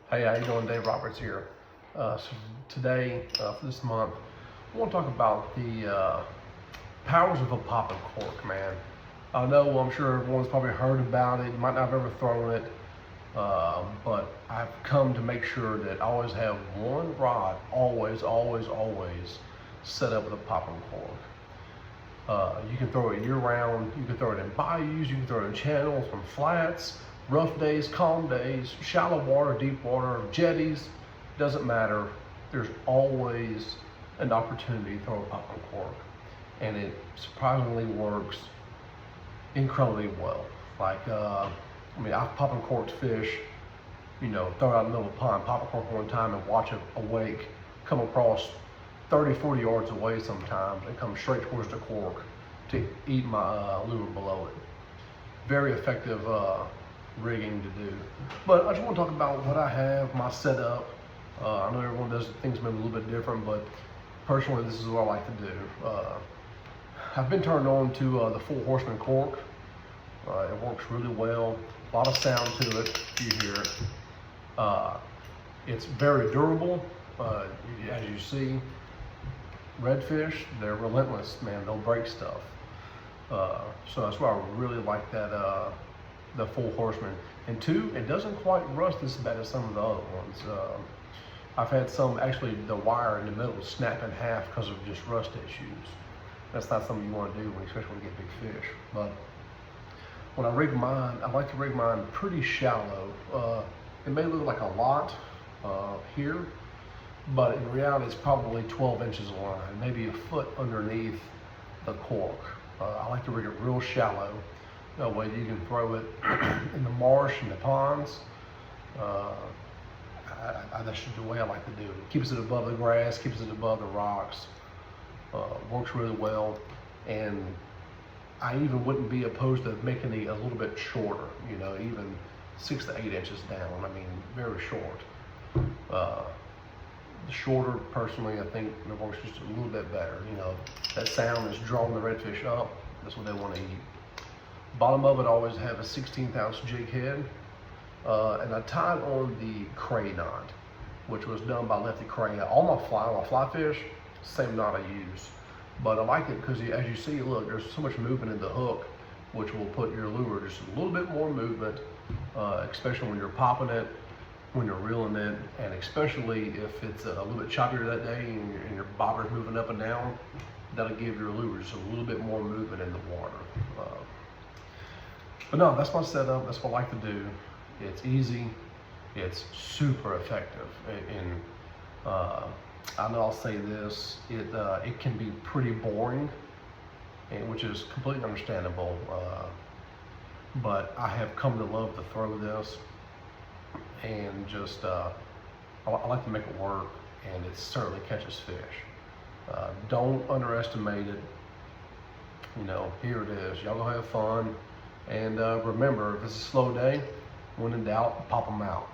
Hey, how you doing? Dave Roberts here. So today, for this month, I want to talk about the powers of a popping cork, man. I know, I'm sure everyone's probably heard about it. You might not have ever thrown it, but I've come to make sure that I always have one rod, always set up with a popping cork. You can throw it year round. You can throw it in bayous. You can throw it in channels, from flats, rough days, calm days, shallow water, deep water, jetties. Doesn't matter. There's always an opportunity to throw a popping cork, and it surprisingly works incredibly well. I've popping corked fish. Throw it out in the middle of the pond, pop a cork one time, and watch a wake come across 30, 40 yards away sometimes and come straight towards the cork to eat my lure below it. Very effective rigging to do. But I just want to talk about what I have, my setup. I know everyone does things maybe a little bit different, but personally this is what I like to do. I've been turned on to the Full Horseman cork. It works really well. A lot of sound to it, you hear it. It's very durable. As you see, redfish, they're relentless, man. They'll break stuff. So that's why I really like that, the Full Horseman. And two, it doesn't quite rust as bad as some of the other ones. I've had some, actually, the wire in the middle snap in half because of just rust issues. That's not something you want to do, especially when you get big fish. But when I rig mine, I like to rig mine pretty shallow. It may look like a lot here, but in reality it's probably 12 inches of line, maybe a foot underneath the cork. I like to rig it real shallow. That way you can throw it in the marsh and the ponds. That's just the way I like to do it. Keeps it above the grass, keeps it above the rocks. Works really well, and I even wouldn't be opposed to making it a little bit shorter, even 6 to 8 inches down. Very short. The shorter, personally, I think it works just a little bit better. That sound is drawing the redfish up. That's what they want to eat. Bottom of it always have a 16th ounce jig head, and I tied on the cray knot, which was done by Lefty Cray. All my fly fish, same knot I use. But I like it because, as you see, look, there's so much movement in the hook, which will put your lure just a little bit more movement, especially when you're popping it, when you're reeling it, and especially if it's a little bit choppier that day and your bobber's moving up and down. That'll give your lure just a little bit more movement in the water. But no, that's my setup. That's what I like to do. It's easy. It's super effective. And I know I'll say this, it can be pretty boring, which is completely understandable. But I have come to love to throw this, and just I like to make it work, and it certainly catches fish. Don't underestimate it. Here it is. Y'all go have fun, and remember, if it's a slow day, when in doubt, pop them out.